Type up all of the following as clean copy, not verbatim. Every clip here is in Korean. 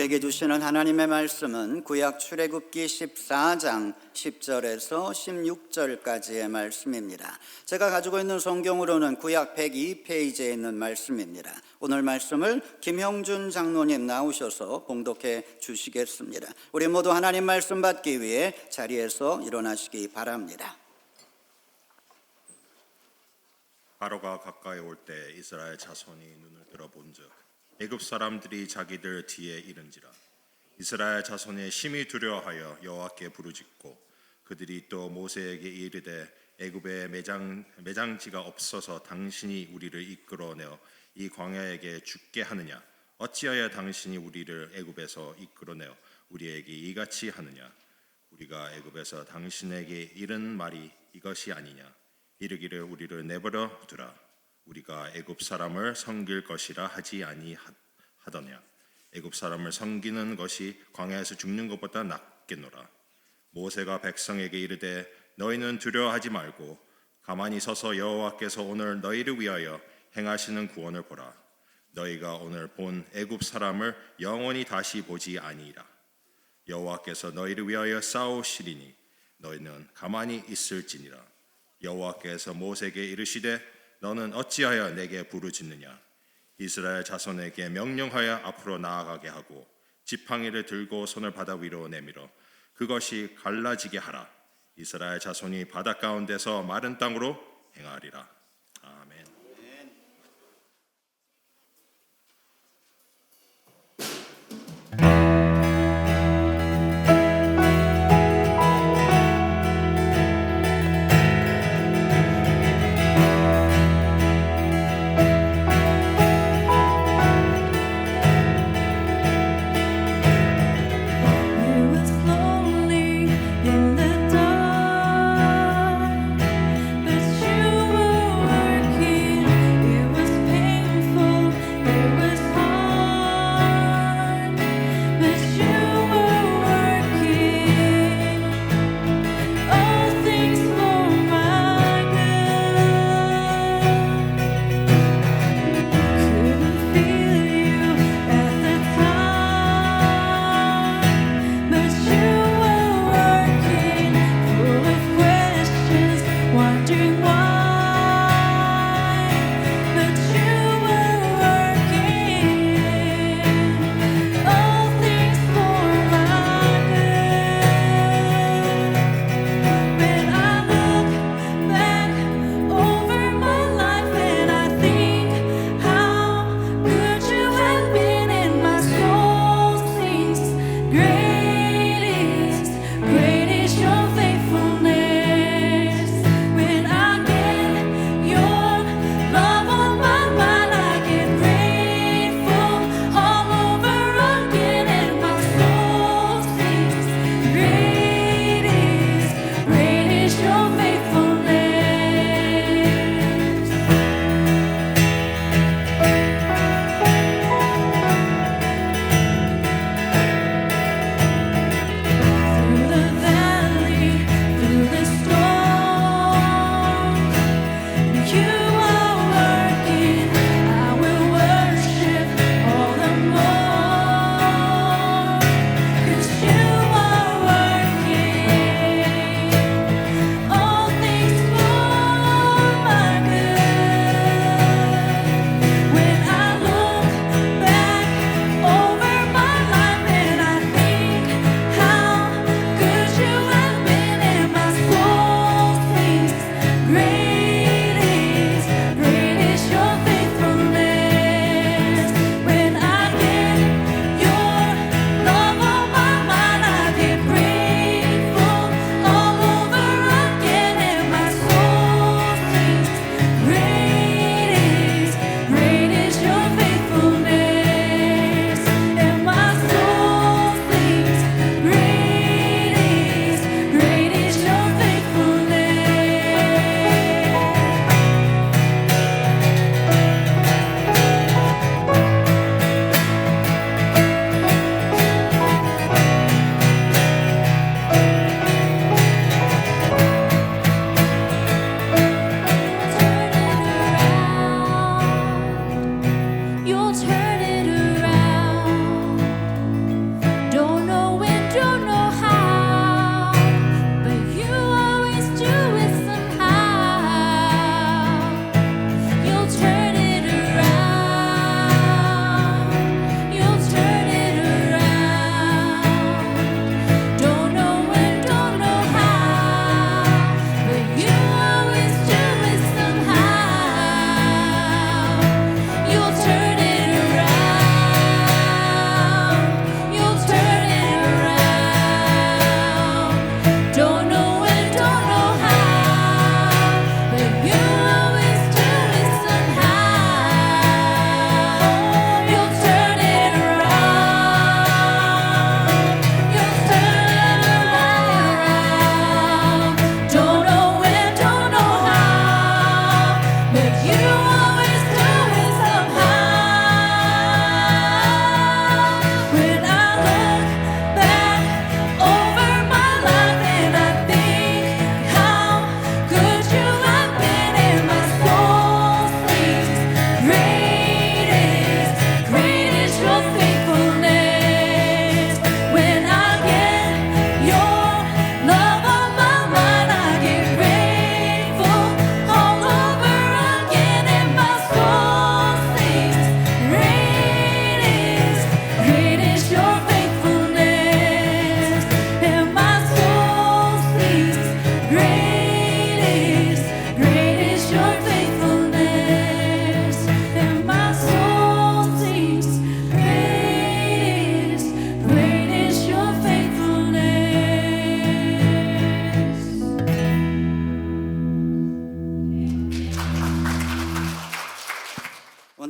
우리에게 주시는 하나님의 말씀은 구약 출애굽기 14장 10절에서 16절까지의 말씀입니다. 제가 가지고 있는 성경으로는 구약 102페이지에 있는 말씀입니다. 오늘 말씀을 김형준 장로님 나오셔서 봉독해 주시겠습니다. 우리 모두 하나님 말씀 받기 위해 자리에서 일어나시기 바랍니다. 바로가 가까이 올 때 이스라엘 자손이 눈을 들어본즉 애굽 사람들이 자기들 뒤에 이른지라. 이스라엘 자손이 심히 두려워하여 여호와께 부르짖고 그들이 또 모세에게 이르되 애굽에 매장지가 없어서 당신이 우리를 이끌어내어 이 광야에게 죽게 하느냐? 어찌하여 당신이 우리를 애굽에서 이끌어내어 우리에게 이같이 하느냐? 우리가 애굽에서 당신에게 이른 말이 이것이 아니냐? 이르기를 우리를 내버려 두라. 우리가 애굽 사람을 섬길 것이라 하지 아니하더냐? 애굽 사람을 섬기는 것이 광야에서 죽는 것보다 낫겠노라. 모세가 백성에게 이르되 너희는 두려워하지 말고 가만히 서서 여호와께서 오늘 너희를 위하여 행하시는 구원을 보라. 너희가 오늘 본 애굽 사람을 영원히 다시 보지 아니이라. 여호와께서 너희를 위하여 싸우시리니 너희는 가만히 있을지니라. 여호와께서 모세에게 이르시되 너는 어찌하여 내게 부르짖느냐? 이스라엘 자손에게 명령하여 앞으로 나아가게 하고 지팡이를 들고 손을 바다 위로 내밀어 그것이 갈라지게 하라. 이스라엘 자손이 바다 가운데서 마른 땅으로 행하리라. 아멘.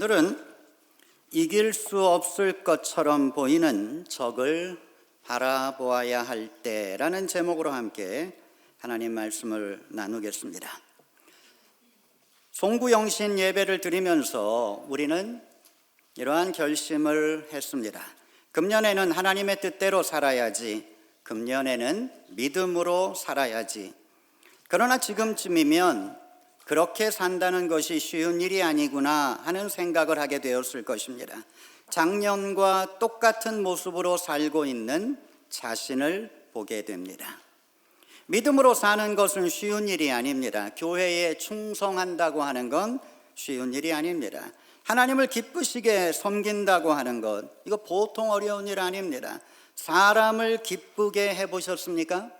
오늘은 이길 수 없을 것처럼 보이는 적을 바라보아야 할 때라는 제목으로 함께 하나님 말씀을 나누겠습니다. 송구영신 예배를 드리면서 우리는 이러한 결심을 했습니다. 금년에는 하나님의 뜻대로 살아야지, 금년에는 믿음으로 살아야지. 그러나 지금쯤이면 그렇게 산다는 것이 쉬운 일이 아니구나 하는 생각을 하게 되었을 것입니다. 작년과 똑같은 모습으로 살고 있는 자신을 보게 됩니다. 믿음으로 사는 것은 쉬운 일이 아닙니다. 교회에 충성한다고 하는 건 쉬운 일이 아닙니다. 하나님을 기쁘시게 섬긴다고 하는 것, 이거 보통 어려운 일 아닙니다. 사람을 기쁘게 해보셨습니까?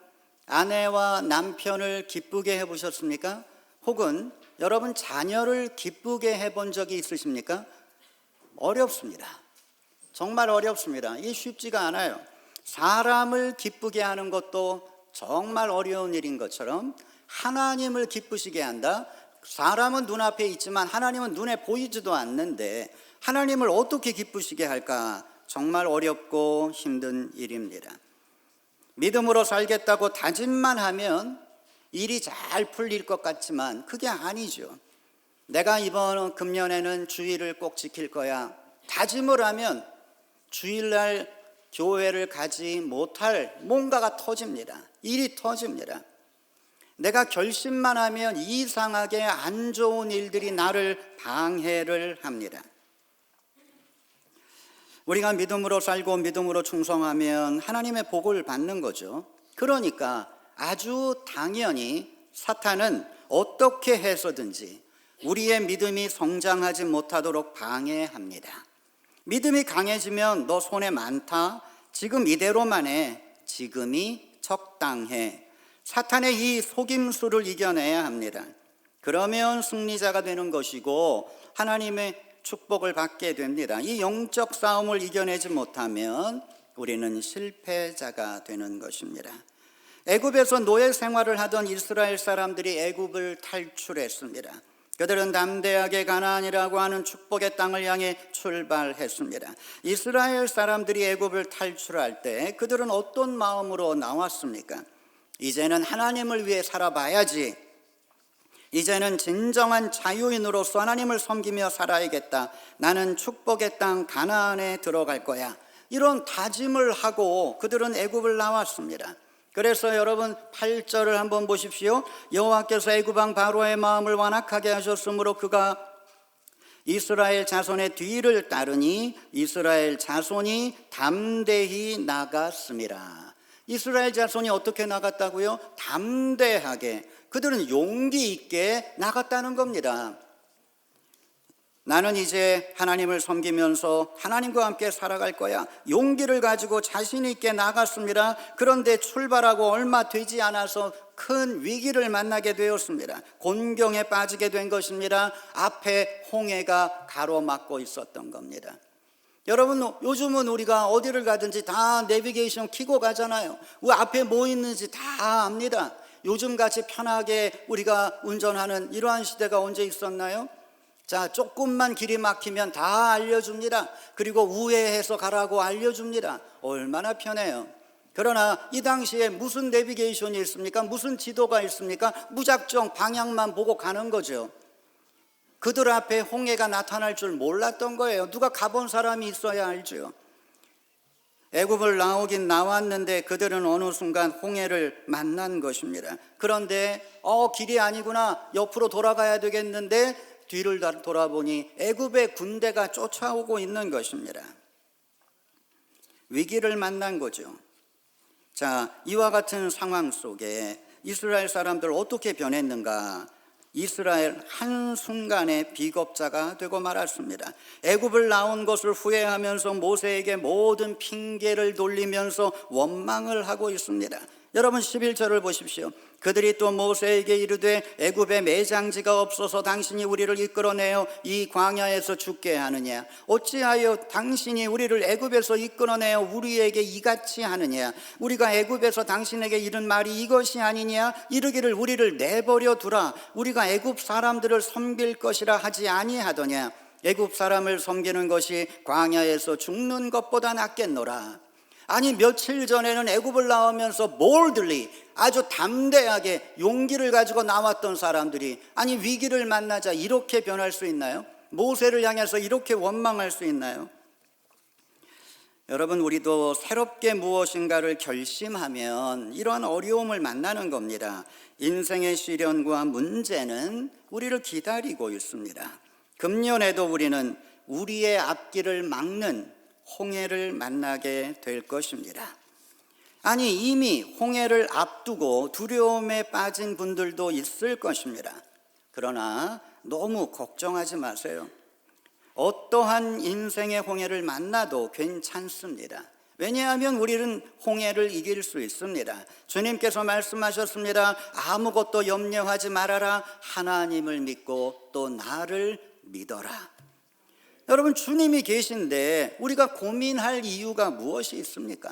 아내와 남편을 기쁘게 해보셨습니까? 혹은 여러분 자녀를 기쁘게 해본 적이 있으십니까? 어렵습니다. 정말 어렵습니다. 이게 쉽지가 않아요. 사람을 기쁘게 하는 것도 정말 어려운 일인 것처럼 하나님을 기쁘시게 한다. 사람은 눈앞에 있지만 하나님은 눈에 보이지도 않는데 하나님을 어떻게 기쁘시게 할까? 정말 어렵고 힘든 일입니다. 믿음으로 살겠다고 다짐만 하면 일이 잘 풀릴 것 같지만 그게 아니죠. 내가 이번 금년에는 주일을 꼭 지킬 거야. 다짐을 하면 주일날 교회를 가지 못할 뭔가가 터집니다. 일이 터집니다. 내가 결심만 하면 이상하게 안 좋은 일들이 나를 방해를 합니다. 우리가 믿음으로 살고 믿음으로 충성하면 하나님의 복을 받는 거죠. 그러니까 아주 당연히 사탄은 어떻게 해서든지 우리의 믿음이 성장하지 못하도록 방해합니다. 믿음이 강해지면 너 손해 많다. 지금 이대로만 해. 지금이 적당해. 사탄의 이 속임수를 이겨내야 합니다. 그러면 승리자가 되는 것이고 하나님의 축복을 받게 됩니다. 이 영적 싸움을 이겨내지 못하면 우리는 실패자가 되는 것입니다. 애굽에서 노예 생활을 하던 이스라엘 사람들이 애굽을 탈출했습니다. 그들은 담대하게 가나안이라고 하는 축복의 땅을 향해 출발했습니다. 이스라엘 사람들이 애굽을 탈출할 때 그들은 어떤 마음으로 나왔습니까? 이제는 하나님을 위해 살아봐야지. 이제는 진정한 자유인으로서 하나님을 섬기며 살아야겠다. 나는 축복의 땅 가나안에 들어갈 거야. 이런 다짐을 하고 그들은 애굽을 나왔습니다. 그래서 여러분 8절을 한번 보십시오. 여호와께서 애굽 왕 바로의 마음을 완악하게 하셨으므로 그가 이스라엘 자손의 뒤를 따르니 이스라엘 자손이 담대히 나갔습니다. 이스라엘 자손이 어떻게 나갔다고요? 담대하게. 그들은 용기 있게 나갔다는 겁니다. 나는 이제 하나님을 섬기면서 하나님과 함께 살아갈 거야. 용기를 가지고 자신 있게 나갔습니다. 그런데 출발하고 얼마 되지 않아서 큰 위기를 만나게 되었습니다. 곤경에 빠지게 된 것입니다. 앞에 홍해가 가로막고 있었던 겁니다. 여러분, 요즘은 우리가 어디를 가든지 다 내비게이션 켜고 가잖아요. 왜 앞에 뭐 있는지 다 압니다. 요즘같이 편하게 우리가 운전하는 이러한 시대가 언제 있었나요? 자, 조금만 길이 막히면 다 알려줍니다. 그리고 우회해서 가라고 알려줍니다. 얼마나 편해요. 그러나 이 당시에 무슨 내비게이션이 있습니까? 무슨 지도가 있습니까? 무작정 방향만 보고 가는 거죠. 그들 앞에 홍해가 나타날 줄 몰랐던 거예요. 누가 가본 사람이 있어야 알죠. 애굽을 나오긴 나왔는데 그들은 어느 순간 홍해를 만난 것입니다. 그런데 길이 아니구나. 옆으로 돌아가야 되겠는데 뒤를 돌아보니 애굽의 군대가 쫓아오고 있는 것입니다. 위기를 만난 거죠. 자, 이와 같은 상황 속에 이스라엘 사람들 어떻게 변했는가? 이스라엘 한순간에 비겁자가 되고 말았습니다. 애굽을 나온 것을 후회하면서 모세에게 모든 핑계를 돌리면서 원망을 하고 있습니다. 여러분 11절을 보십시오. 그들이 또 모세에게 이르되 애굽에 매장지가 없어서 당신이 우리를 이끌어내어 이 광야에서 죽게 하느냐? 어찌하여 당신이 우리를 애굽에서 이끌어내어 우리에게 이같이 하느냐? 우리가 애굽에서 당신에게 이른 말이 이것이 아니냐? 이르기를 우리를 내버려 두라. 우리가 애굽 사람들을 섬길 것이라 하지 아니하더냐? 애굽 사람을 섬기는 것이 광야에서 죽는 것보다 낫겠노라. 아니 며칠 전에는 애굽을 나오면서 몰들리 아주 담대하게 용기를 가지고 나왔던 사람들이 아니 위기를 만나자 이렇게 변할 수 있나요? 모세를 향해서 이렇게 원망할 수 있나요? 여러분, 우리도 새롭게 무엇인가를 결심하면 이러한 어려움을 만나는 겁니다. 인생의 시련과 문제는 우리를 기다리고 있습니다. 금년에도 우리는 우리의 앞길을 막는 홍해를 만나게 될 것입니다. 아니 이미 홍해를 앞두고 두려움에 빠진 분들도 있을 것입니다. 그러나 너무 걱정하지 마세요. 어떠한 인생의 홍해를 만나도 괜찮습니다. 왜냐하면 우리는 홍해를 이길 수 있습니다. 주님께서 말씀하셨습니다. 아무것도 염려하지 말아라. 하나님을 믿고 또 나를 믿어라. 여러분, 주님이 계신데 우리가 고민할 이유가 무엇이 있습니까?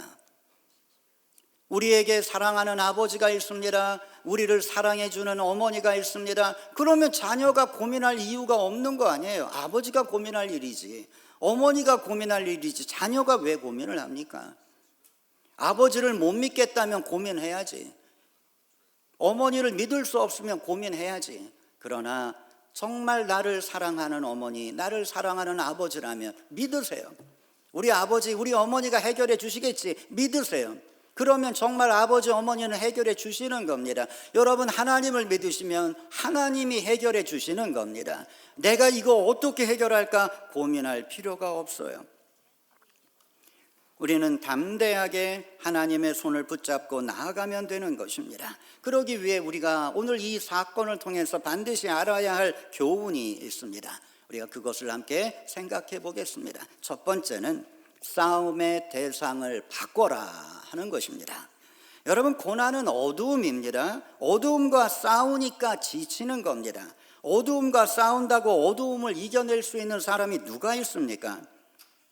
우리에게 사랑하는 아버지가 있습니다. 우리를 사랑해 주는 어머니가 있습니다. 그러면 자녀가 고민할 이유가 없는 거 아니에요. 아버지가 고민할 일이지, 어머니가 고민할 일이지, 자녀가 왜 고민을 합니까? 아버지를 못 믿겠다면 고민해야지, 어머니를 믿을 수 없으면 고민해야지. 그러나 정말 나를 사랑하는 어머니, 나를 사랑하는 아버지라면 믿으세요. 우리 아버지, 우리 어머니가 해결해 주시겠지, 믿으세요. 그러면 정말 아버지, 어머니는 해결해 주시는 겁니다. 여러분, 하나님을 믿으시면 하나님이 해결해 주시는 겁니다. 내가 이거 어떻게 해결할까 고민할 필요가 없어요. 우리는 담대하게 하나님의 손을 붙잡고 나아가면 되는 것입니다. 그러기 위해 우리가 오늘 이 사건을 통해서 반드시 알아야 할 교훈이 있습니다. 우리가 그것을 함께 생각해 보겠습니다. 첫 번째는 싸움의 대상을 바꿔라 하는 것입니다. 여러분, 고난은 어두움입니다. 어두움과 싸우니까 지치는 겁니다. 어두움과 싸운다고 어두움을 이겨낼 수 있는 사람이 누가 있습니까?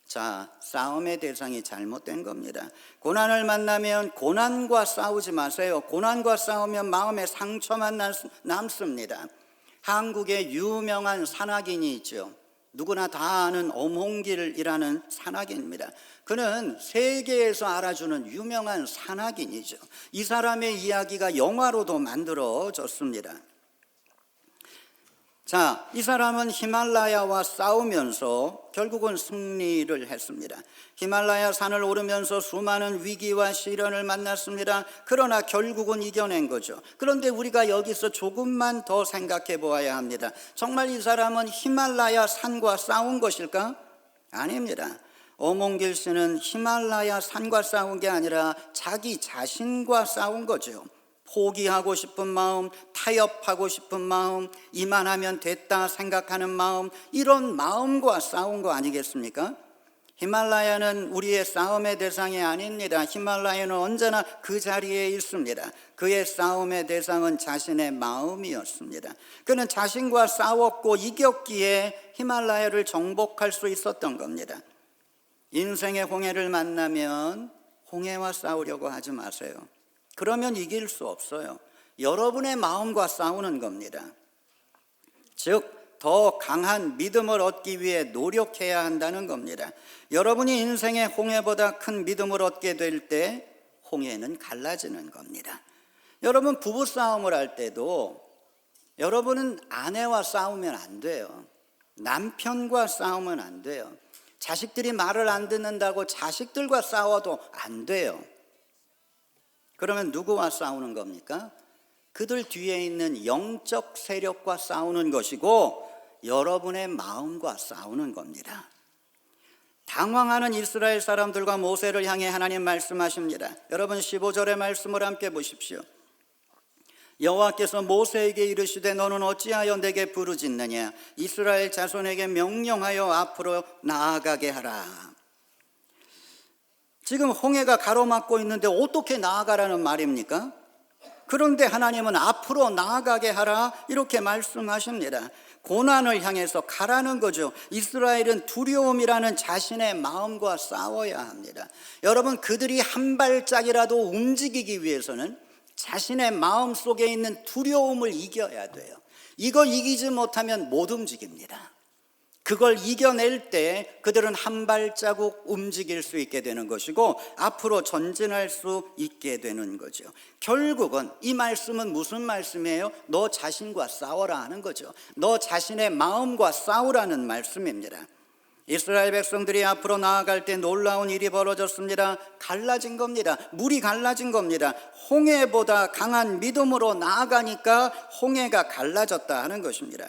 자, 싸움의 대상이 잘못된 겁니다. 고난을 만나면 고난과 싸우지 마세요. 고난과 싸우면 마음에 상처만 남습니다. 한국에 유명한 산악인이 있죠. 누구나 다 아는 엄홍길이라는 산악인입니다. 그는 세계에서 알아주는 유명한 산악인이죠. 이 사람의 이야기가 영화로도 만들어졌습니다. 자, 이 사람은 히말라야와 싸우면서 결국은 승리를 했습니다. 히말라야 산을 오르면서 수많은 위기와 시련을 만났습니다. 그러나 결국은 이겨낸 거죠. 그런데 우리가 여기서 조금만 더 생각해 보아야 합니다. 정말 이 사람은 히말라야 산과 싸운 것일까? 아닙니다. 엄홍길 씨는 히말라야 산과 싸운 게 아니라 자기 자신과 싸운 거죠. 포기하고 싶은 마음, 타협하고 싶은 마음, 이만하면 됐다 생각하는 마음, 이런 마음과 싸운 거 아니겠습니까? 히말라야는 우리의 싸움의 대상이 아닙니다. 히말라야는 언제나 그 자리에 있습니다. 그의 싸움의 대상은 자신의 마음이었습니다. 그는 자신과 싸웠고 이겼기에 히말라야를 정복할 수 있었던 겁니다. 인생의 홍해를 만나면 홍해와 싸우려고 하지 마세요. 그러면 이길 수 없어요. 여러분의 마음과 싸우는 겁니다. 즉, 더 강한 믿음을 얻기 위해 노력해야 한다는 겁니다. 여러분이 인생의 홍해보다 큰 믿음을 얻게 될 때 홍해는 갈라지는 겁니다. 여러분, 부부싸움을 할 때도 여러분은 아내와 싸우면 안 돼요. 남편과 싸우면 안 돼요. 자식들이 말을 안 듣는다고 자식들과 싸워도 안 돼요. 그러면 누구와 싸우는 겁니까? 그들 뒤에 있는 영적 세력과 싸우는 것이고 여러분의 마음과 싸우는 겁니다. 당황하는 이스라엘 사람들과 모세를 향해 하나님 말씀하십니다. 여러분, 15절의 말씀을 함께 보십시오. 여호와께서 모세에게 이르시되 너는 어찌하여 내게 부르짖느냐? 이스라엘 자손에게 명령하여 앞으로 나아가게 하라. 지금 홍해가 가로막고 있는데 어떻게 나아가라는 말입니까? 그런데 하나님은 앞으로 나아가게 하라 이렇게 말씀하십니다. 고난을 향해서 가라는 거죠. 이스라엘은 두려움이라는 자신의 마음과 싸워야 합니다. 여러분, 그들이 한 발짝이라도 움직이기 위해서는 자신의 마음 속에 있는 두려움을 이겨야 돼요. 이걸 이기지 못하면 못 움직입니다. 그걸 이겨낼 때 그들은 한 발자국 움직일 수 있게 되는 것이고 앞으로 전진할 수 있게 되는 거죠. 결국은 이 말씀은 무슨 말씀이에요? 너 자신과 싸워라 하는 거죠. 너 자신의 마음과 싸우라는 말씀입니다. 이스라엘 백성들이 앞으로 나아갈 때 놀라운 일이 벌어졌습니다. 갈라진 겁니다. 물이 갈라진 겁니다. 홍해보다 강한 믿음으로 나아가니까 홍해가 갈라졌다 하는 것입니다.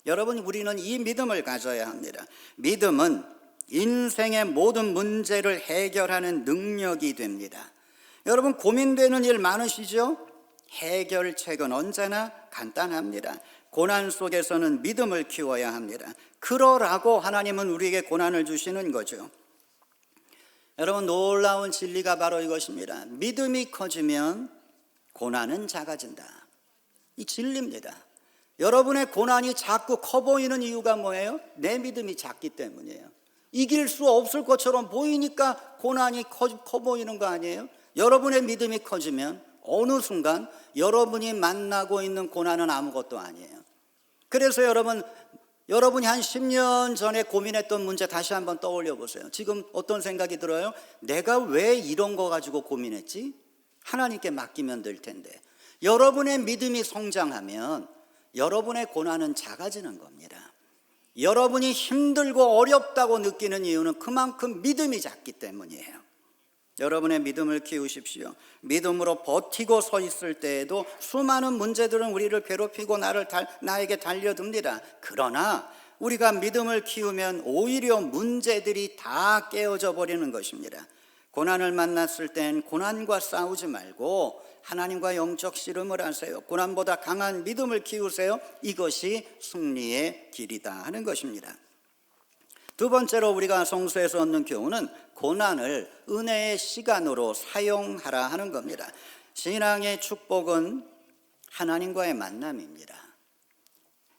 여러분, 우리는 이 믿음을 가져야 합니다. 믿음은 인생의 모든 문제를 해결하는 능력이 됩니다. 여러분, 고민되는 일 많으시죠? 해결책은 언제나 간단합니다. 고난 속에서는 믿음을 키워야 합니다. 그러라고 하나님은 우리에게 고난을 주시는 거죠. 여러분, 놀라운 진리가 바로 이것입니다. 믿음이 커지면 고난은 작아진다. 이 진리입니다. 여러분의 고난이 자꾸 커 보이는 이유가 뭐예요? 내 믿음이 작기 때문이에요. 이길 수 없을 것처럼 보이니까 고난이 커 보이는 거 아니에요? 여러분의 믿음이 커지면 어느 순간 여러분이 만나고 있는 고난은 아무것도 아니에요. 그래서 여러분이 한 10년 전에 고민했던 문제 다시 한번 떠올려 보세요. 지금 어떤 생각이 들어요? 내가 왜 이런 거 가지고 고민했지? 하나님께 맡기면 될 텐데. 여러분의 믿음이 성장하면 여러분의 고난은 작아지는 겁니다. 여러분이 힘들고 어렵다고 느끼는 이유는 그만큼 믿음이 작기 때문이에요. 여러분의 믿음을 키우십시오. 믿음으로 버티고 서 있을 때에도 수많은 문제들은 우리를 괴롭히고 나에게 달려듭니다. 그러나 우리가 믿음을 키우면 오히려 문제들이 다 깨어져 버리는 것입니다. 고난을 만났을 땐 고난과 싸우지 말고 하나님과 영적 씨름을 하세요. 고난보다 강한 믿음을 키우세요. 이것이 승리의 길이다 하는 것입니다. 두 번째로 우리가 성서에서 얻는 교훈은 고난을 은혜의 시간으로 사용하라 하는 겁니다. 신앙의 축복은 하나님과의 만남입니다.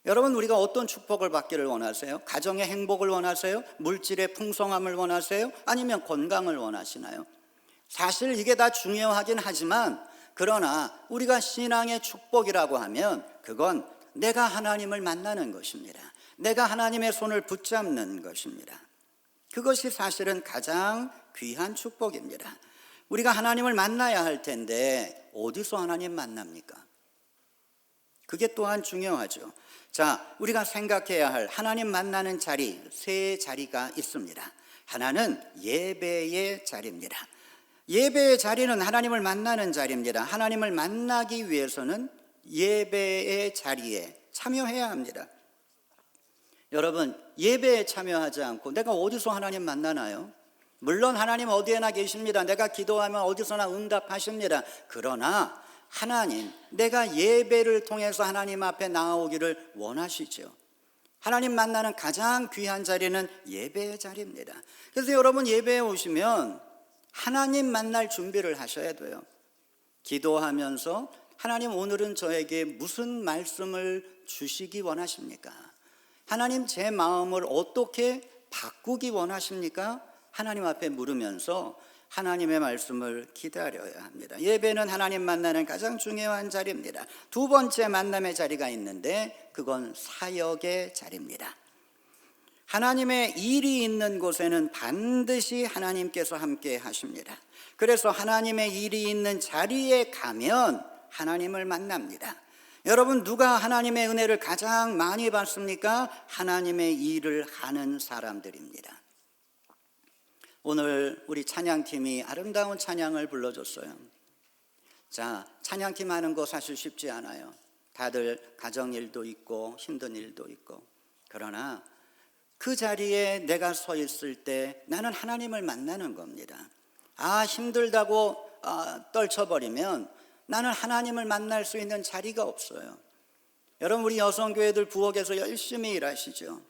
여러분, 우리가 어떤 축복을 받기를 원하세요? 가정의 행복을 원하세요? 물질의 풍성함을 원하세요? 아니면 건강을 원하시나요? 사실 이게 다 중요하긴 하지만 그러나 우리가 신앙의 축복이라고 하면 그건 내가 하나님을 만나는 것입니다. 내가 하나님의 손을 붙잡는 것입니다. 그것이 사실은 가장 귀한 축복입니다. 우리가 하나님을 만나야 할 텐데 어디서 하나님 만납니까? 그게 또한 중요하죠. 자, 우리가 생각해야 할 하나님 만나는 자리, 세 자리가 있습니다. 하나는 예배의 자리입니다. 예배의 자리는 하나님을 만나는 자리입니다. 하나님을 만나기 위해서는 예배의 자리에 참여해야 합니다. 여러분, 예배에 참여하지 않고 내가 어디서 하나님 만나나요? 물론 하나님 어디에나 계십니다. 내가 기도하면 어디서나 응답하십니다. 그러나 하나님, 내가 예배를 통해서 하나님 앞에 나아오기를 원하시죠. 하나님 만나는 가장 귀한 자리는 예배의 자리입니다. 그래서 여러분, 예배에 오시면 하나님 만날 준비를 하셔야 돼요. 기도하면서 하나님, 오늘은 저에게 무슨 말씀을 주시기 원하십니까? 하나님, 제 마음을 어떻게 바꾸기 원하십니까? 하나님 앞에 물으면서 하나님의 말씀을 기다려야 합니다. 예배는 하나님 만나는 가장 중요한 자리입니다. 두 번째 만남의 자리가 있는데 그건 사역의 자리입니다. 하나님의 일이 있는 곳에는 반드시 하나님께서 함께 하십니다. 그래서 하나님의 일이 있는 자리에 가면 하나님을 만납니다. 여러분, 누가 하나님의 은혜를 가장 많이 받습니까? 하나님의 일을 하는 사람들입니다. 오늘 우리 찬양팀이 아름다운 찬양을 불러줬어요. 자, 찬양팀 하는 거 사실 쉽지 않아요. 다들 가정일도 있고 힘든 일도 있고. 그러나 그 자리에 내가 서 있을 때 나는 하나님을 만나는 겁니다. 힘들다고 떨쳐버리면 나는 하나님을 만날 수 있는 자리가 없어요. 여러분, 우리 여성교회들 부엌에서 열심히 일하시죠.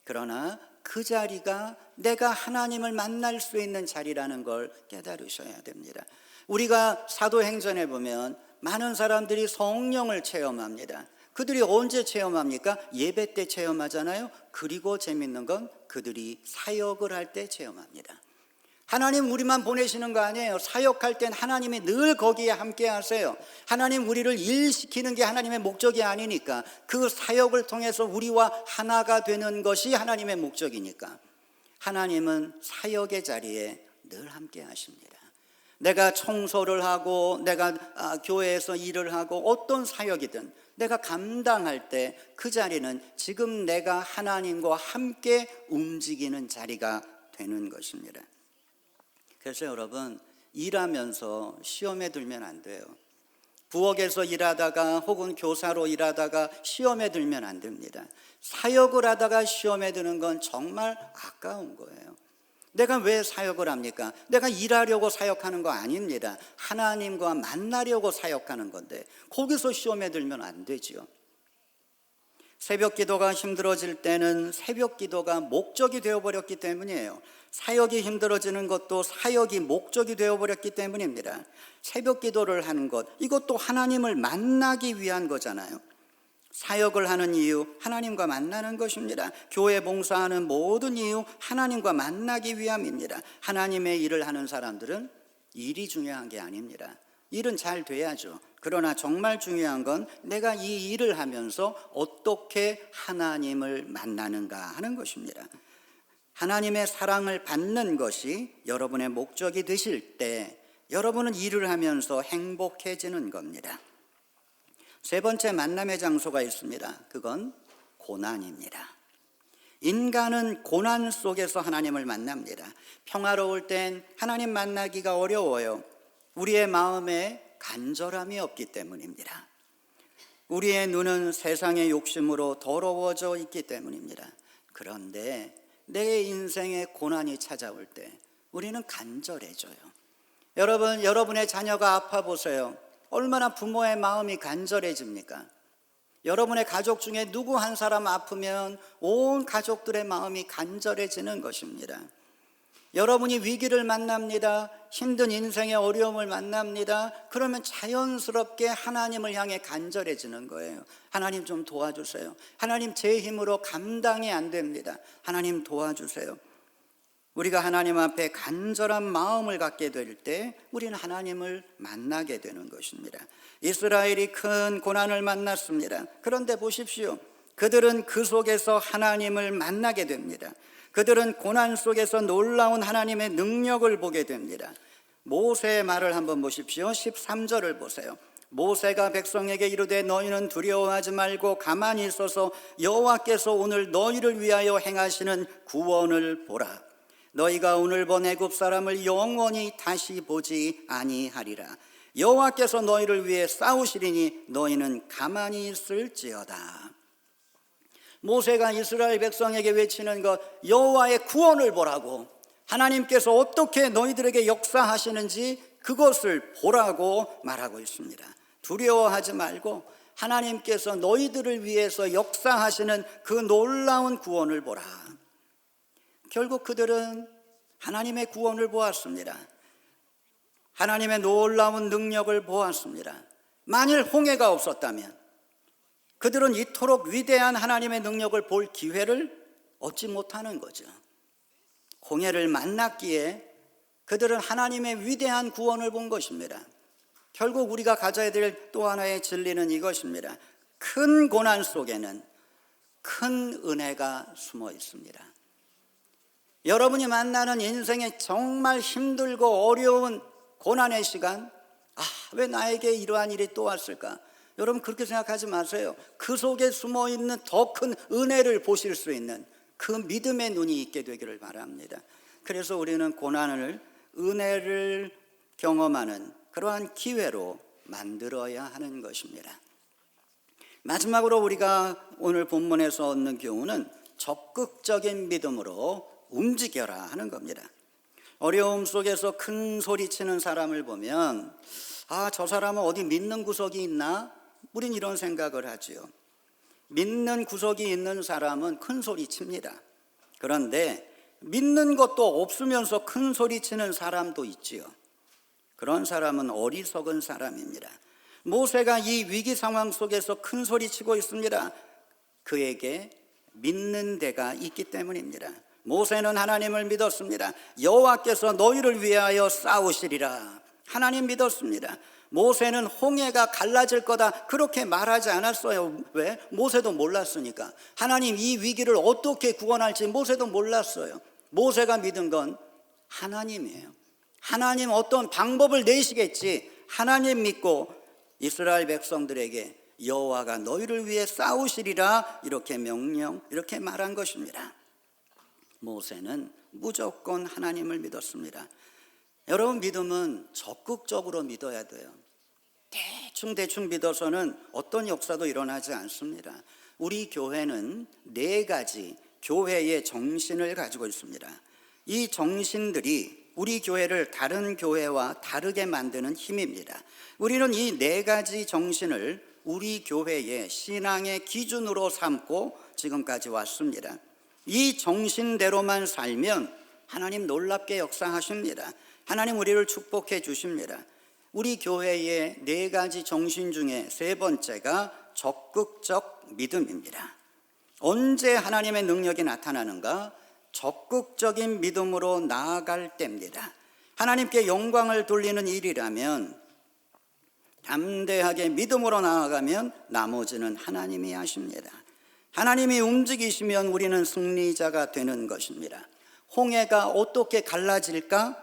그러나 그 자리가 내가 하나님을 만날 수 있는 자리라는 걸 깨달으셔야 됩니다. 우리가 사도행전에 보면 많은 사람들이 성령을 체험합니다. 그들이 언제 체험합니까? 예배 때 체험하잖아요. 그리고 재밌는 건 그들이 사역을 할 때 체험합니다. 하나님 우리만 보내시는 거 아니에요. 사역할 땐 하나님이 늘 거기에 함께 하세요. 하나님 우리를 일시키는 게 하나님의 목적이 아니니까, 그 사역을 통해서 우리와 하나가 되는 것이 하나님의 목적이니까 하나님은 사역의 자리에 늘 함께 하십니다. 내가 청소를 하고 내가 교회에서 일을 하고 어떤 사역이든 내가 감당할 때 그 자리는 지금 내가 하나님과 함께 움직이는 자리가 되는 것입니다. 그래서 여러분, 일하면서 시험에 들면 안 돼요. 부엌에서 일하다가 혹은 교사로 일하다가 시험에 들면 안 됩니다. 사역을 하다가 시험에 드는 건 정말 아까운 거예요. 내가 왜 사역을 합니까? 내가 일하려고 사역하는 거 아닙니다. 하나님과 만나려고 사역하는 건데 거기서 시험에 들면 안 되지요. 새벽 기도가 힘들어질 때는 새벽 기도가 목적이 되어버렸기 때문이에요. 사역이 힘들어지는 것도 사역이 목적이 되어버렸기 때문입니다. 새벽 기도를 하는 것, 이것도 하나님을 만나기 위한 거잖아요. 사역을 하는 이유, 하나님과 만나는 것입니다. 교회 봉사하는 모든 이유, 하나님과 만나기 위함입니다. 하나님의 일을 하는 사람들은 일이 중요한 게 아닙니다. 일은 잘 돼야죠. 그러나 정말 중요한 건 내가 이 일을 하면서 어떻게 하나님을 만나는가 하는 것입니다. 하나님의 사랑을 받는 것이 여러분의 목적이 되실 때 여러분은 일을 하면서 행복해지는 겁니다. 세 번째 만남의 장소가 있습니다. 그건 고난입니다. 인간은 고난 속에서 하나님을 만납니다. 평화로울 땐 하나님 만나기가 어려워요. 우리의 마음에 간절함이 없기 때문입니다. 우리의 눈은 세상의 욕심으로 더러워져 있기 때문입니다. 그런데 내 인생에 고난이 찾아올 때 우리는 간절해져요. 여러분, 여러분의 자녀가 아파 보세요. 얼마나 부모의 마음이 간절해집니까? 여러분의 가족 중에 누구 한 사람 아프면 온 가족들의 마음이 간절해지는 것입니다. 여러분이 위기를 만납니다. 힘든 인생의 어려움을 만납니다. 그러면 자연스럽게 하나님을 향해 간절해지는 거예요. 하나님 좀 도와주세요. 하나님 제 힘으로 감당이 안 됩니다. 하나님 도와주세요. 우리가 하나님 앞에 간절한 마음을 갖게 될 때 우리는 하나님을 만나게 되는 것입니다. 이스라엘이 큰 고난을 만났습니다. 그런데 보십시오. 그들은 그 속에서 하나님을 만나게 됩니다. 그들은 고난 속에서 놀라운 하나님의 능력을 보게 됩니다. 모세의 말을 한번 보십시오. 13절을 보세요. 모세가 백성에게 이르되 너희는 두려워하지 말고 가만히 있어서 여호와께서 오늘 너희를 위하여 행하시는 구원을 보라. 너희가 오늘 본 애굽 사람을 영원히 다시 보지 아니하리라. 여호와께서 너희를 위해 싸우시리니 너희는 가만히 있을지어다. 모세가 이스라엘 백성에게 외치는 것, 여호와의 구원을 보라고, 하나님께서 어떻게 너희들에게 역사하시는지 그것을 보라고 말하고 있습니다. 두려워하지 말고 하나님께서 너희들을 위해서 역사하시는 그 놀라운 구원을 보라. 결국 그들은 하나님의 구원을 보았습니다. 하나님의 놀라운 능력을 보았습니다. 만일 홍해가 없었다면 그들은 이토록 위대한 하나님의 능력을 볼 기회를 얻지 못하는 거죠. 홍해를 만났기에 그들은 하나님의 위대한 구원을 본 것입니다. 결국 우리가 가져야 될 또 하나의 진리는 이것입니다. 큰 고난 속에는 큰 은혜가 숨어 있습니다. 여러분이 만나는 인생의 정말 힘들고 어려운 고난의 시간, 왜 나에게 이러한 일이 또 왔을까? 여러분 그렇게 생각하지 마세요. 그 속에 숨어 있는 더 큰 은혜를 보실 수 있는 그 믿음의 눈이 있게 되기를 바랍니다. 그래서 우리는 고난을 은혜를 경험하는 그러한 기회로 만들어야 하는 것입니다. 마지막으로 우리가 오늘 본문에서 얻는 교훈은 적극적인 믿음으로 움직여라 하는 겁니다. 어려움 속에서 큰 소리 치는 사람을 보면 저 사람은 어디 믿는 구석이 있나? 우린 이런 생각을 하지요. 믿는 구석이 있는 사람은 큰 소리 칩니다. 그런데 믿는 것도 없으면서 큰 소리 치는 사람도 있지요. 그런 사람은 어리석은 사람입니다. 모세가 이 위기 상황 속에서 큰 소리 치고 있습니다. 그에게 믿는 데가 있기 때문입니다. 모세는 하나님을 믿었습니다. 여호와께서 너희를 위하여 싸우시리라. 하나님 믿었습니다. 모세는 홍해가 갈라질 거다 그렇게 말하지 않았어요. 왜? 모세도 몰랐으니까. 하나님 이 위기를 어떻게 구원할지 모세도 몰랐어요. 모세가 믿은 건 하나님이에요. 하나님 어떤 방법을 내시겠지. 하나님 믿고 이스라엘 백성들에게 여호와가 너희를 위해 싸우시리라 이렇게 이렇게 말한 것입니다. 모세는 무조건 하나님을 믿었습니다. 여러분, 믿음은 적극적으로 믿어야 돼요. 대충 믿어서는 어떤 역사도 일어나지 않습니다. 우리 교회는 4가지 교회의 정신을 가지고 있습니다. 이 정신들이 우리 교회를 다른 교회와 다르게 만드는 힘입니다. 우리는 이 4가지 정신을 우리 교회의 신앙의 기준으로 삼고 지금까지 왔습니다. 이 정신대로만 살면 하나님 놀랍게 역사하십니다. 하나님 우리를 축복해 주십니다. 우리 교회의 4가지 정신 중에 3번째가 적극적 믿음입니다. 언제 하나님의 능력이 나타나는가? 적극적인 믿음으로 나아갈 때입니다. 하나님께 영광을 돌리는 일이라면 담대하게 믿음으로 나아가면 나머지는 하나님이 하십니다. 하나님이 움직이시면 우리는 승리자가 되는 것입니다. 홍해가 어떻게 갈라질까?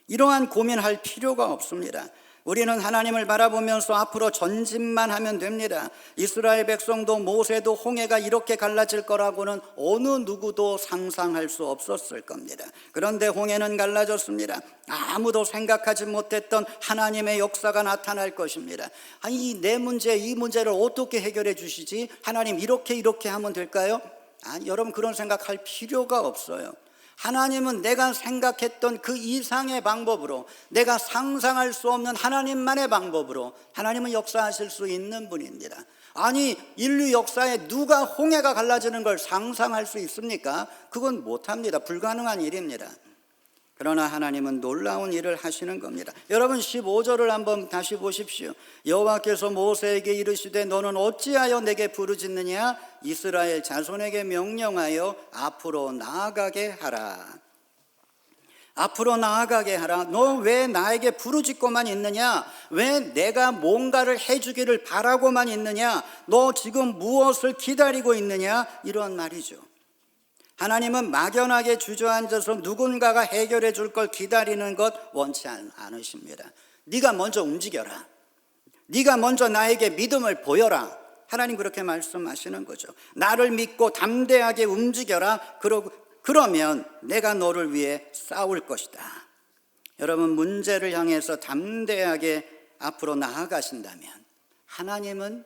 이러한 고민할 필요가 없습니다. 우리는 하나님을 바라보면서 앞으로 전진만 하면 됩니다. 이스라엘 백성도 모세도 홍해가 이렇게 갈라질 거라고는 어느 누구도 상상할 수 없었을 겁니다. 그런데 홍해는 갈라졌습니다. 아무도 생각하지 못했던 하나님의 역사가 나타날 것입니다. 아니, 내 문제, 이 문제를 어떻게 해결해 주시지? 하나님 이렇게 하면 될까요? 아니, 여러분 그런 생각할 필요가 없어요. 하나님은 내가 생각했던 그 이상의 방법으로, 내가 상상할 수 없는 하나님만의 방법으로 하나님은 역사하실 수 있는 분입니다. 아니, 인류 역사에 누가 홍해가 갈라지는 걸 상상할 수 있습니까? 그건 못합니다. 불가능한 일입니다. 그러나 하나님은 놀라운 일을 하시는 겁니다. 여러분 15절을 한번 다시 보십시오. 여호와께서 모세에게 이르시되 너는 어찌하여 내게 부르짖느냐? 이스라엘 자손에게 명령하여 앞으로 나아가게 하라. 앞으로 나아가게 하라. 너 왜 나에게 부르짖고만 있느냐? 왜 내가 뭔가를 해주기를 바라고만 있느냐? 너 지금 무엇을 기다리고 있느냐? 이런 말이죠. 하나님은 막연하게 주저앉아서 누군가가 해결해 줄 걸 기다리는 것 원치 않으십니다. 네가 먼저 움직여라. 네가 먼저 나에게 믿음을 보여라. 하나님 그렇게 말씀하시는 거죠. 나를 믿고 담대하게 움직여라. 그러면 내가 너를 위해 싸울 것이다. 여러분, 문제를 향해서 담대하게 앞으로 나아가신다면 하나님은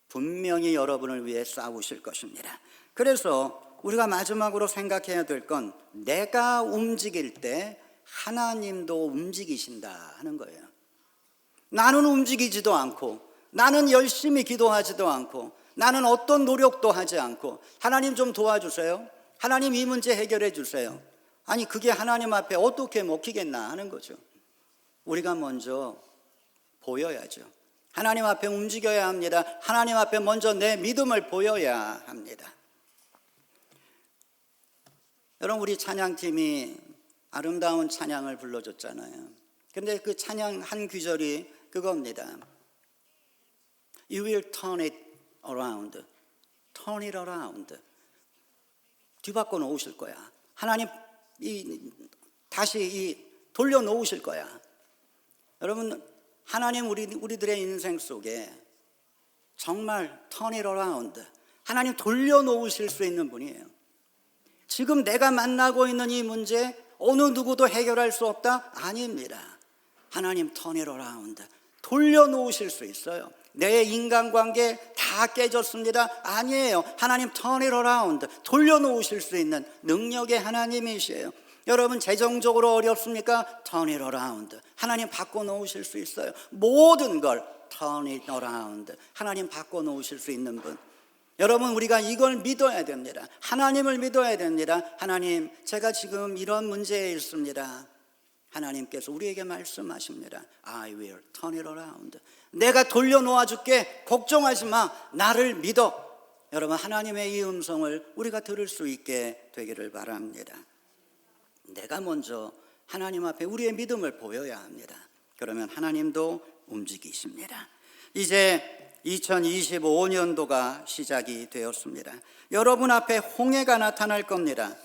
분명히 여러분을 위해 싸우실 것입니다. 그래서 우리가 마지막으로 생각해야 될 건 내가 움직일 때 하나님도 움직이신다 하는 거예요. 나는 움직이지도 않고, 나는 열심히 기도하지도 않고, 나는 어떤 노력도 하지 않고, 하나님 좀 도와주세요. 하나님 이 문제 해결해 주세요. 아니, 그게 하나님 앞에 어떻게 먹히겠나 하는 거죠. 우리가 먼저 보여야죠. 하나님 앞에 움직여야 합니다. 하나님 앞에 먼저 내 믿음을 보여야 합니다. 여러분, 우리 찬양팀이 아름다운 찬양을 불러줬잖아요. 근데 그 찬양 한 구절이 그겁니다. You will turn it around. Turn it around. 뒤바꿔 놓으실 거야. 하나님 다시 돌려 놓으실 거야. 여러분, 하나님 우리들의 인생 속에 정말 turn it around. 하나님 돌려 놓으실 수 있는 분이에요. 지금 내가 만나고 있는 이 문제 어느 누구도 해결할 수 없다? 아닙니다. 하나님 turn it around. 돌려놓으실 수 있어요. 내 인간관계 다 깨졌습니다. 아니에요. 하나님 turn it around. 돌려놓으실 수 있는 능력의 하나님이시에요. 여러분, 재정적으로 어렵습니까? turn it around. 하나님 바꿔놓으실 수 있어요. 모든 걸 turn it around. 하나님 바꿔놓으실 수 있는 분. 여러분, 우리가 이걸 믿어야 됩니다. 하나님을 믿어야 됩니다. 하나님, 제가 지금 이런 문제에 있습니다. 하나님께서 우리에게 말씀하십니다. I will turn it around. 내가 돌려놓아 줄게. 걱정하지 마. 나를 믿어. 여러분, 하나님의 이 음성을 우리가 들을 수 있게 되기를 바랍니다. 내가 먼저 하나님 앞에 우리의 믿음을 보여야 합니다. 그러면 하나님도 움직이십니다. 이제 2025년도가 시작이 되었습니다. 여러분 앞에 홍해가 나타날 겁니다.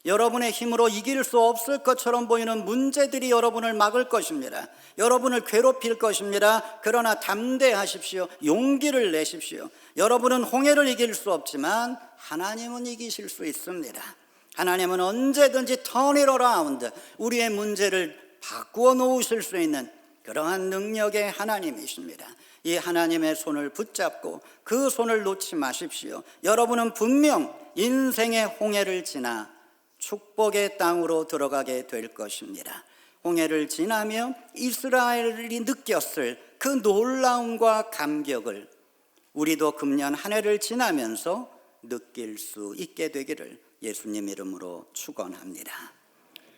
여러분의 힘으로 이길 수 없을 것처럼 보이는 문제들이 여러분을 막을 것입니다. 여러분을 괴롭힐 것입니다. 그러나 담대하십시오. 용기를 내십시오. 여러분은 홍해를 이길 수 없지만 하나님은 이기실 수 있습니다. 하나님은 언제든지 turn it around, 우리의 문제를 바꾸어 놓으실 수 있는 그러한 능력의 하나님이십니다. 이 하나님의 손을 붙잡고 그 손을 놓지 마십시오. 여러분은 분명 인생의 홍해를 지나 축복의 땅으로 들어가게 될 것입니다. 홍해를 지나며 이스라엘이 느꼈을 그 놀라움과 감격을 우리도 금년 한 해를 지나면서 느낄 수 있게 되기를 예수님 이름으로 축원합니다.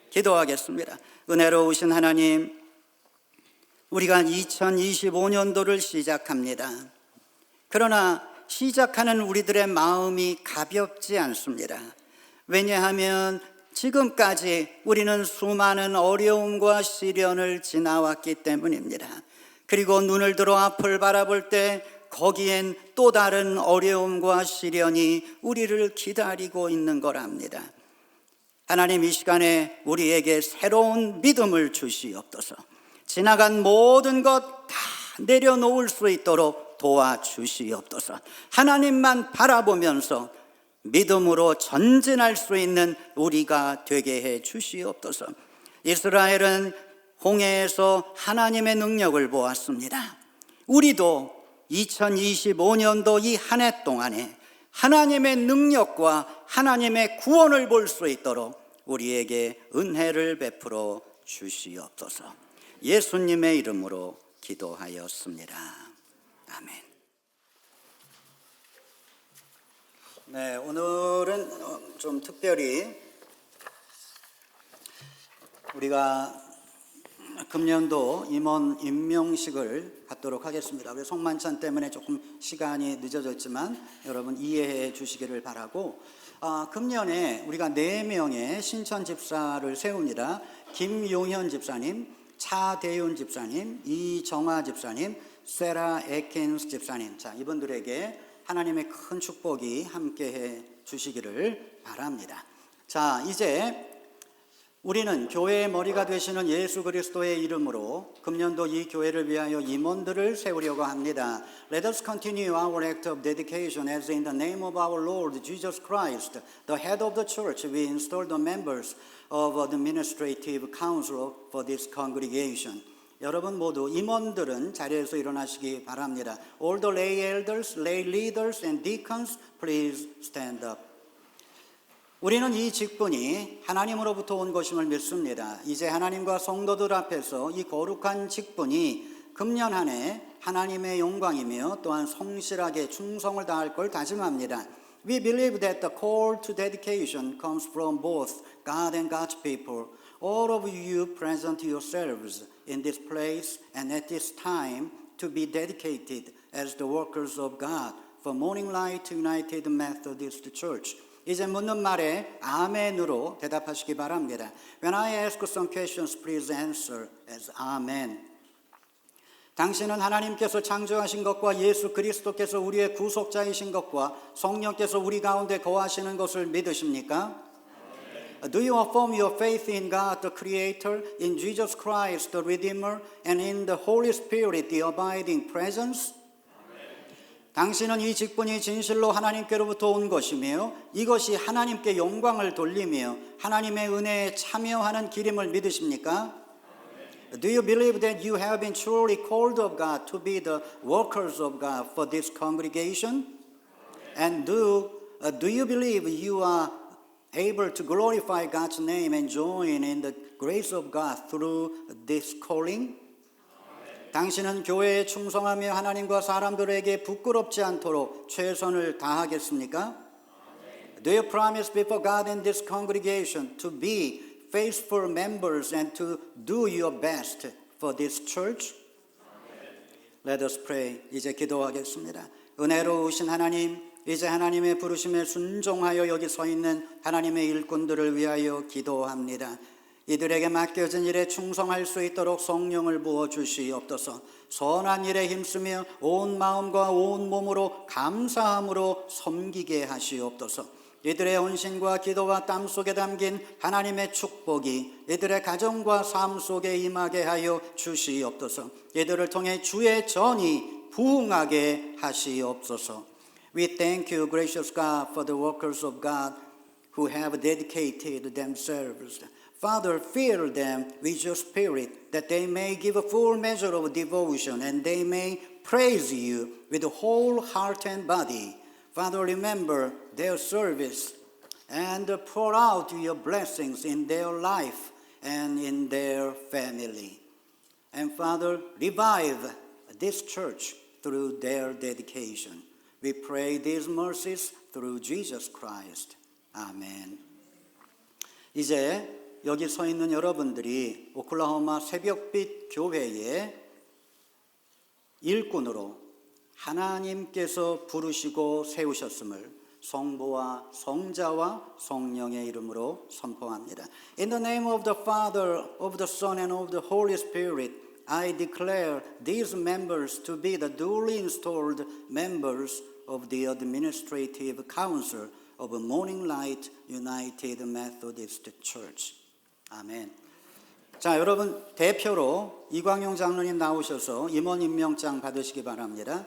기도하겠습니다. 은혜로우신 하나님, 우리가 2025년도를 시작합니다. 그러나 시작하는 우리들의 마음이 가볍지 않습니다. 왜냐하면 지금까지 우리는 수많은 어려움과 시련을 지나왔기 때문입니다. 그리고 눈을 들어 앞을 바라볼 때 거기엔 또 다른 어려움과 시련이 우리를 기다리고 있는 거랍니다. 하나님, 이 시간에 우리에게 새로운 믿음을 주시옵소서. 지나간 모든 것 다 내려놓을 수 있도록 도와주시옵소서. 하나님만 바라보면서 믿음으로 전진할 수 있는 우리가 되게 해 주시옵소서. 이스라엘은 홍해에서 하나님의 능력을 보았습니다. 우리도 2025년도 이 한 해 동안에 하나님의 능력과 하나님의 구원을 볼 수 있도록 우리에게 은혜를 베풀어 주시옵소서. 예수님의 이름으로 기도하였습니다. 아멘. 네, 오늘은 좀 특별히 우리가 금년도 임원 임명식을 갖도록 하겠습니다. 우리 송만찬 때문에 조금 시간이 늦어졌지만 여러분 이해해 주시기를 바라고, 금년에 우리가 4명의 신천 집사를 세웁니다. 김용현 집사님, 차대윤 집사님, 이정화 집사님, 세라 에킨스 집사님. 자, 이분들에게 하나님의 큰 축복이 함께해 주시기를 바랍니다. 자, 이제 우리는 교회의 머리가 되시는 예수 그리스도의 이름으로 금년도 이 교회를 위하여 임원들을 세우려고 합니다. Let us continue our act of dedication as in the name of our Lord Jesus Christ, the head of the church, we install the members of the administrative council for this congregation. 여러분 모두 임원들은 자리에서 일어나시기 바랍니다. All the lay elders, lay leaders and deacons, please stand up. 우리는 이 직분이 하나님으로부터 온 것임을 믿습니다. 이제 하나님과 성도들 앞에서 이 거룩한 직분이 금년 한 해 하나님의 영광이며 또한 성실하게 충성을 다할 걸 다짐합니다. We believe that the call to dedication comes from both God and God's people. All of you present yourselves in this place and at this time to be dedicated as the workers of God for Morning Light United Methodist Church. 이제 묻는 말에 아멘으로 대답하시기 바랍니다. When I ask some questions, please answer as Amen. 당신은 하나님께서 창조하신 것과 예수 그리스도께서 우리의 구속자이신 것과 성령께서 우리 가운데 거하시는 것을 믿으십니까? Do you affirm your faith in God the Creator, in Jesus Christ the Redeemer, and in the Holy Spirit the abiding presence? 당신은 이 직분이 진실로 하나님께로부터 온 것이며 이것이 하나님께 영광을 돌리며 하나님의 은혜에 참여하는 길임을 믿으십니까? Do you believe that you have been truly called of God to be the workers of God for this congregation? And do you believe you are able to glorify God's name and join in the grace of God through this calling? 당신은 교회에 충성하며 하나님과 사람들에게 부끄럽지 않도록 최선을 다하겠습니까? Do you promise before God and this congregation to be faithful members and to do your best for this church? Let us pray. 이제 기도하겠습니다. 은혜로우신 하나님, 이제 하나님의 부르심에 순종하여 여기 서 있는 하나님의 일꾼들을 위하여 기도합니다. 이들에게 맡겨진 일에 충성할 수 있도록 성령을 부어 주시옵소서. 선한 일에 힘쓰며 온 마음과 온 몸으로 감사함으로 섬기게 하시옵소서. 이들의 헌신과 기도와 땀 속에 담긴 하나님의 축복이 이들의 가정과 삶 속에 임하게 하여 주시옵소서. 이들을 통해 주의 전이 부흥하게 하시옵소서. We thank you, gracious God, for the workers of God who have dedicated themselves. Father, fill them with your spirit, that they may give a full measure of devotion and they may praise you with whole heart and body. Father, remember their service and pour out your blessings in their life and in their family. And Father, revive this church through their dedication. We pray these mercies through Jesus Christ. Amen. 이제 여기 서 있는 여러분들이 오클라호마 새벽빛 교회의 일꾼으로 하나님께서 부르시고 세우셨음을 성부와 성자와 성령의 이름으로 선포합니다. In the name of the Father, of the Son, and of the Holy Spirit, I declare these members to be the duly installed members of the Administrative Council of Morning Light United Methodist Church. 아멘. 자, 여러분 대표로 이광용 장로님 나오셔서 임원 임명장 받으시기 바랍니다.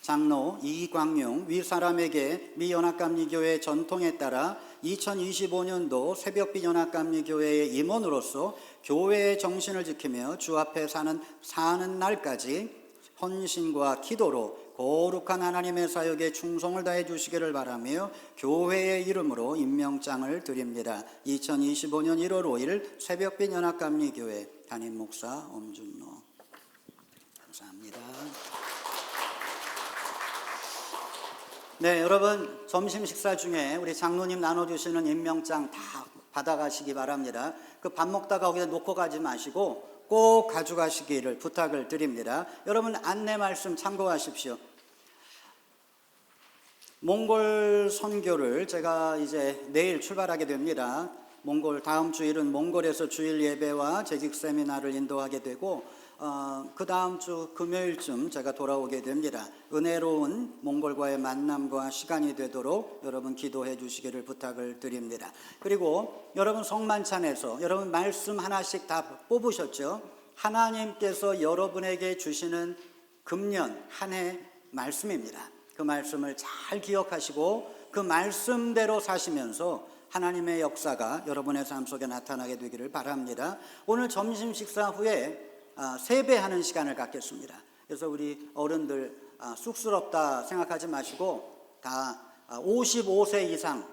장로 이광용, 윗사람에게 미연합감리교회 전통에 따라 2025년도 새벽빛 연합감리교회의 임원으로서 교회의 정신을 지키며 주 앞에 사는 날까지 헌신과 기도로 거룩한 하나님의 사역에 충성을 다해 주시기를 바라며 교회의 이름으로 임명장을 드립니다. 2025년 1월 5일 새벽빛 연합감리교회 담임 목사 엄준로. 감사합니다. 네, 여러분 점심 식사 중에 우리 장로님 나눠주시는 임명장 다 받아가시기 바랍니다. 그 밥 먹다가 거기다 놓고 가지 마시고 꼭 가져가시기를 부탁을 드립니다. 여러분 안내 말씀 참고하십시오. 몽골 선교를 제가 이제 내일 출발하게 됩니다. 다음 주일은 몽골에서 주일 예배와 재직 세미나를 인도하게 되고 그 다음 주 금요일쯤 제가 돌아오게 됩니다. 은혜로운 몽골과의 만남과 시간이 되도록 여러분 기도해 주시기를 부탁을 드립니다. 그리고 여러분 성만찬에서 여러분 말씀 하나씩 다 뽑으셨죠? 하나님께서 여러분에게 주시는 금년 한 해 말씀입니다. 그 말씀을 잘 기억하시고 그 말씀대로 사시면서 하나님의 역사가 여러분의 삶 속에 나타나게 되기를 바랍니다. 오늘 점심 식사 후에 세배하는 시간을 갖겠습니다. 그래서 우리 어른들 쑥스럽다 생각하지 마시고 다 55세 이상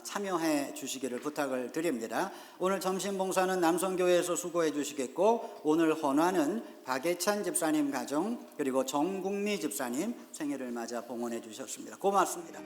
참여해 주시기를 부탁을 드립니다. 오늘 점심 봉사는 남성교회에서 수고해 주시겠고 오늘 헌화는 박예찬 집사님 가정 그리고 정국미 집사님 생일을 맞아 봉헌해 주셨습니다. 고맙습니다.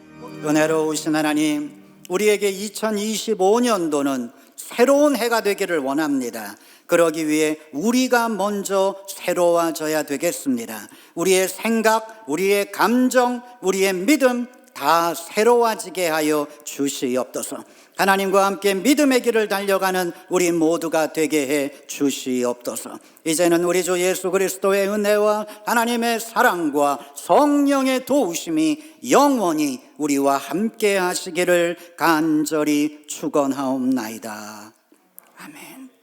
은혜로우신 하나님, 우리에게 2025년도는 새로운 해가 되기를 원합니다. 그러기 위해 우리가 먼저 새로워져야 되겠습니다. 우리의 생각, 우리의 감정, 우리의 믿음 다 새로워지게 하여 주시옵소서. 하나님과 함께 믿음의 길을 달려가는 우리 모두가 되게 해 주시옵소서. 이제는 우리 주 예수 그리스도의 은혜와 하나님의 사랑과 성령의 도우심이 영원히 우리와 함께 하시기를 간절히 축원하옵나이다. 아멘.